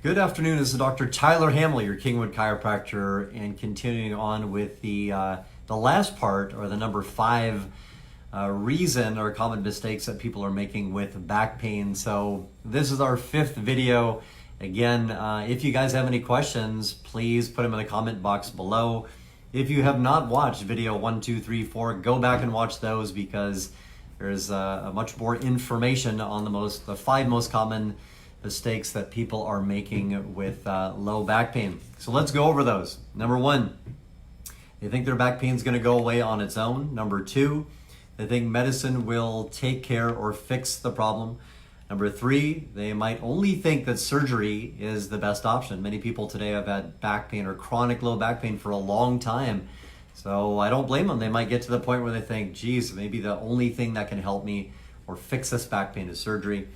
Good afternoon, this is Dr. Tyler Hamel, your Kingwood chiropractor, and continuing on with the last part, or the number 5 reason or common mistakes that people are making with back pain. So this is our 5th video. Again, if you guys have any questions, please put them in the comment box below. If you have not watched video 1, 2, 3, 4, go back and watch those, because there's much more information on the 5 most common mistakes that people are making with low back pain. So let's go over those. Number 1, they think their back pain is going to go away on its own. Number 2, they think medicine will take care or fix the problem. Number 3, they might only think that surgery is the best option. Many people today have had back pain or chronic low back pain for a long time. So I don't blame them. They might get to the point where they think, geez, maybe the only thing that can help me or fix this back pain is surgery.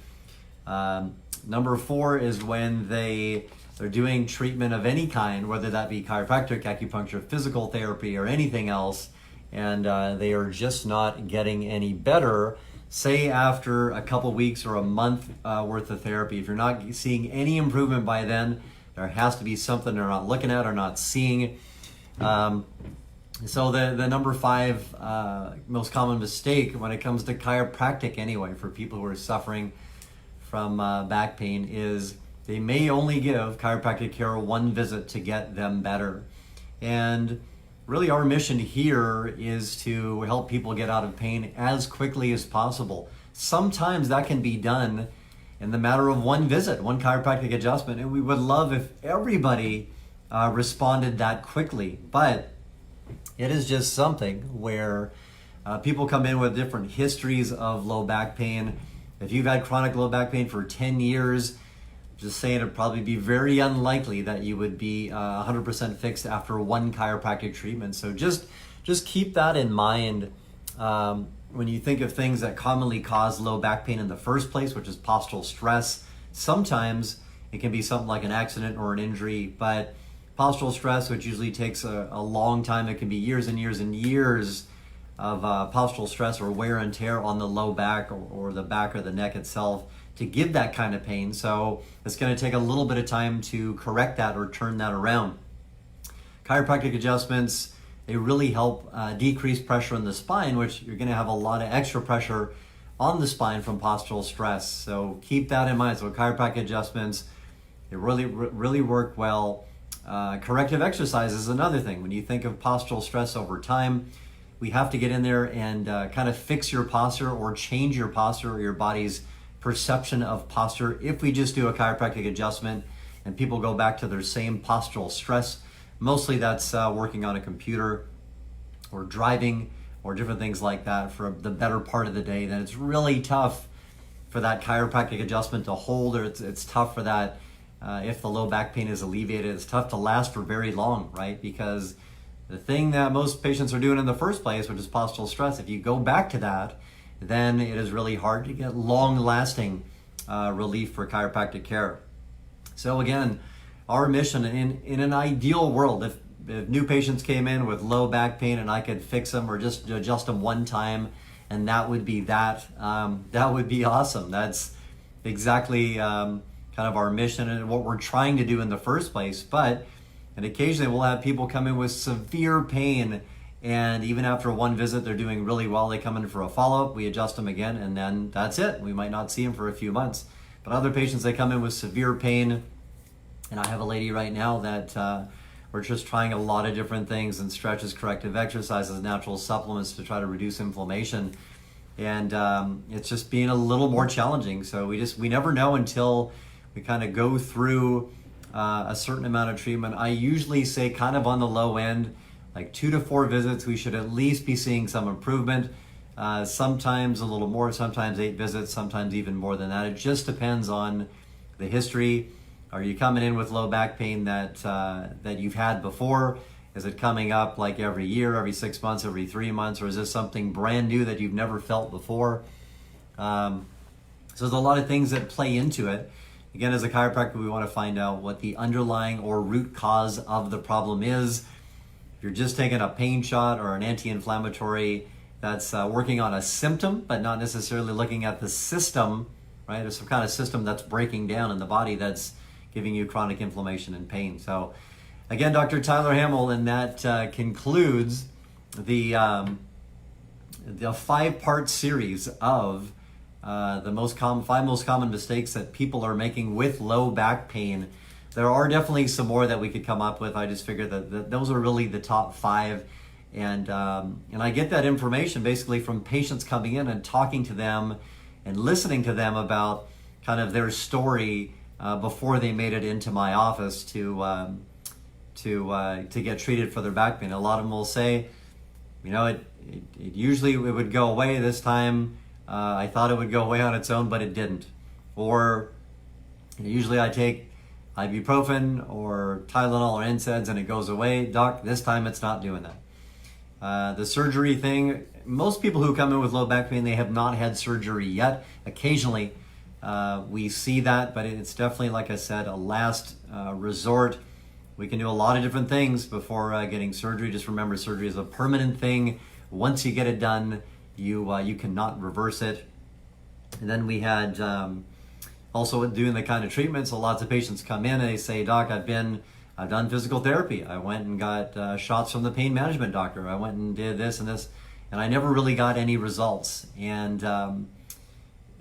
Number 4 is when they're doing treatment of any kind, whether that be chiropractic, acupuncture, physical therapy, or anything else, and they are just not getting any better. Say after a couple weeks or a month worth of therapy, if you're not seeing any improvement by then, there has to be something they're not looking at or not seeing. So the number 5 most common mistake when it comes to chiropractic anyway, for people who are suffering from back pain, is they may only give chiropractic care 1 visit to get them better. And really our mission here is to help people get out of pain as quickly as possible. Sometimes that can be done in the matter of 1 visit, 1 chiropractic adjustment, and we would love if everybody responded that quickly. But it is just something where people come in with different histories of low back pain. If you've had chronic low back pain for 10 years, just saying it'd probably be very unlikely that you would be 100% fixed after 1 chiropractic treatment. So just keep that in mind when you think of things that commonly cause low back pain in the first place, which is postural stress. Sometimes it can be something like an accident or an injury, but postural stress, which usually takes a long time, it can be years and years and years of postural stress or wear and tear on the low back or the back or the neck itself to give that kind of pain. So it's going to take a little bit of time to correct that or turn that around. Chiropractic adjustments, they really help decrease pressure in the spine, which you're going to have a lot of extra pressure on the spine from postural stress. So keep that in mind. So chiropractic adjustments, they really work well. Corrective exercise is another thing. When you think of postural stress over time, we have to get in there and kind of fix your posture or change your posture or your body's perception of posture. If we just do a chiropractic adjustment and people go back to their same postural stress, mostly that's working on a computer or driving or different things like that for the better part of the day, then it's really tough for that chiropractic adjustment to hold, or it's tough for that, if the low back pain is alleviated, it's tough to last for very long, right? Because the thing that most patients are doing in the first place, which is postural stress, if you go back to that, then it is really hard to get long-lasting relief for chiropractic care. So again, our mission in an ideal world, if new patients came in with low back pain and I could fix them or just adjust them 1 time, and that would be that would be awesome. That's exactly kind of our mission and what we're trying to do in the first place. And occasionally we'll have people come in with severe pain, and even after 1 visit, they're doing really well. They come in for a follow-up, we adjust them again, and then that's it. We might not see them for a few months. But other patients, they come in with severe pain, and I have a lady right now that we're just trying a lot of different things, and stretches, corrective exercises, natural supplements to try to reduce inflammation. And it's just being a little more challenging. So we never know until we kind of go through a certain amount of treatment. I usually say kind of on the low end, like 2 to 4 visits, we should at least be seeing some improvement. Sometimes a little more, sometimes 8 visits, sometimes even more than that. It just depends on the history. Are you coming in with low back pain that you've had before? Is it coming up like every year, every 6 months, every 3 months, or is this something brand new that you've never felt before? So there's a lot of things that play into it. Again, as a chiropractor, we want to find out what the underlying or root cause of the problem is. If you're just taking a pain shot or an anti-inflammatory, that's working on a symptom, but not necessarily looking at the system, right? There's some kind of system that's breaking down in the body that's giving you chronic inflammation and pain. So again, Dr. Tyler Hamel, and that concludes the 5-part series of the 5 most common mistakes that people are making with low back pain. There are definitely some more that we could come up with. I just figured that those are really the top 5. And I get that information basically from patients coming in and talking to them and listening to them about kind of their story before they made it into my office to get treated for their back pain. A lot of them will say, you know, it usually it would go away. This time I thought it would go away on its own, but it didn't. Or usually I take ibuprofen or Tylenol or NSAIDs and it goes away. Doc, this time it's not doing that. The surgery thing, most people who come in with low back pain, they have not had surgery yet. Occasionally we see that, but it's definitely, like I said, a last resort. We can do a lot of different things before getting surgery. Just remember, surgery is a permanent thing. Once you get it done, you cannot reverse it. And then we had also doing the kind of treatments. So lots of patients come in and they say, Doc, I've done physical therapy. I went and got shots from the pain management doctor. I went and did this and this, and I never really got any results. And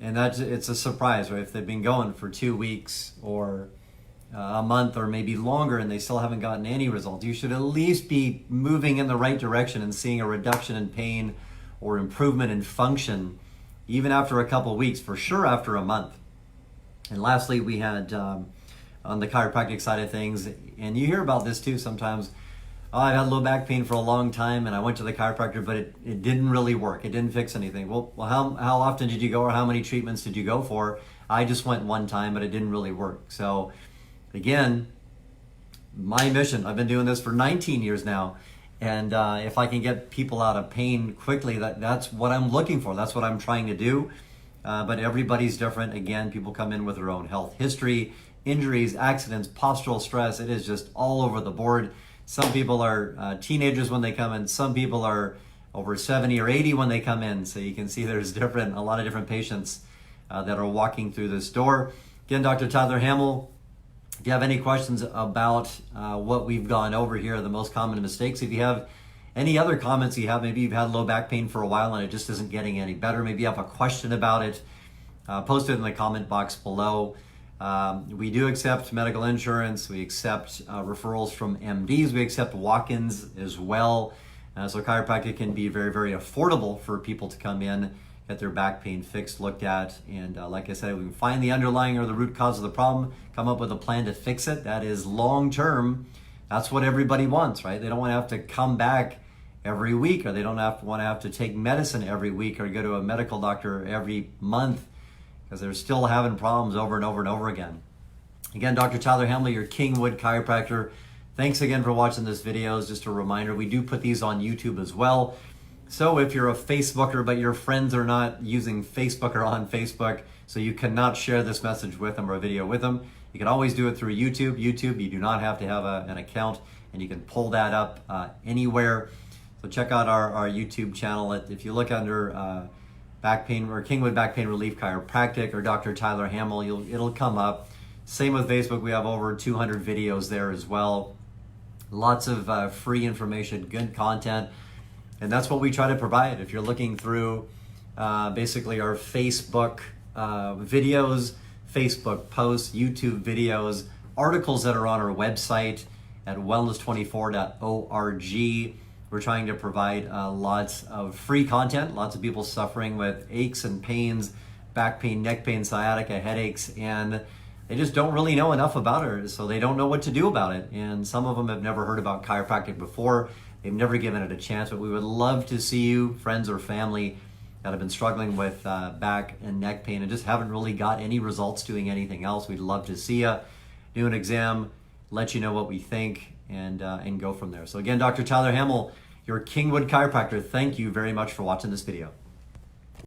it's a surprise, right? If they've been going for 2 weeks or a month or maybe longer and they still haven't gotten any results, you should at least be moving in the right direction and seeing a reduction in pain or improvement in function even after a couple of weeks, for sure after a month. And lastly, we had on the chiropractic side of things, and you hear about this too sometimes, oh, I had low back pain for a long time and I went to the chiropractor, but it didn't really work. It didn't fix anything. Well, how often did you go, or how many treatments did you go for? I just went one time, but it didn't really work. So again, my mission, I've been doing this for 19 years now. And if I can get people out of pain quickly, that's what I'm looking for. That's what I'm trying to do. But everybody's different. Again, people come in with their own health history, injuries, accidents, postural stress. It is just all over the board. Some people are teenagers when they come in. Some people are over 70 or 80 when they come in. So you can see there's a lot of different patients that are walking through this door. Again, Dr. Tyler Hamel, if you have any questions about what we've gone over here, the most common mistakes, if you have any other comments you have, maybe you've had low back pain for a while and it just isn't getting any better, maybe you have a question about it, post it in the comment box below. We do accept medical insurance. We accept referrals from MDs. We accept walk-ins as well. So chiropractic can be very, very affordable for people to come in, get their back pain fixed, looked at, and like I said, we can find the underlying or the root cause of the problem, come up with a plan to fix it. That is long-term. That's what everybody wants, right? They don't want to have to come back every week, or they don't want to have to take medicine every week or go to a medical doctor every month, because they're still having problems over and over and over again. Again, Dr. Tyler Hamel, your Kingwood chiropractor. Thanks again for watching this video. Just a reminder, we do put these on YouTube as well. So if you're a Facebooker, but your friends are not using Facebook or on Facebook, so you cannot share this message with them or a video with them, you can always do it through YouTube. YouTube, you do not have to have an account, and you can pull that up anywhere. So check out our YouTube channel. If you look under back pain or Kingwood Back Pain Relief Chiropractic or Dr. Tyler Hamel, it'll come up. Same with Facebook. We have over 200 videos there as well. Lots of free information, good content. And that's what we try to provide. If you're looking through basically our Facebook videos, Facebook posts, YouTube videos, articles that are on our website at wellness24.org, we're trying to provide lots of free content. Lots of people suffering with aches and pains, back pain, neck pain, sciatica, headaches, and they just don't really know enough about it, so they don't know what to do about it. And some of them have never heard about chiropractic before. They've never given it a chance, but we would love to see you, friends or family, that have been struggling with back and neck pain and just haven't really got any results doing anything else. We'd love to see you, do an exam, let you know what we think, and go from there. So again, Dr. Tyler Hamel, your Kingwood chiropractor, thank you very much for watching this video.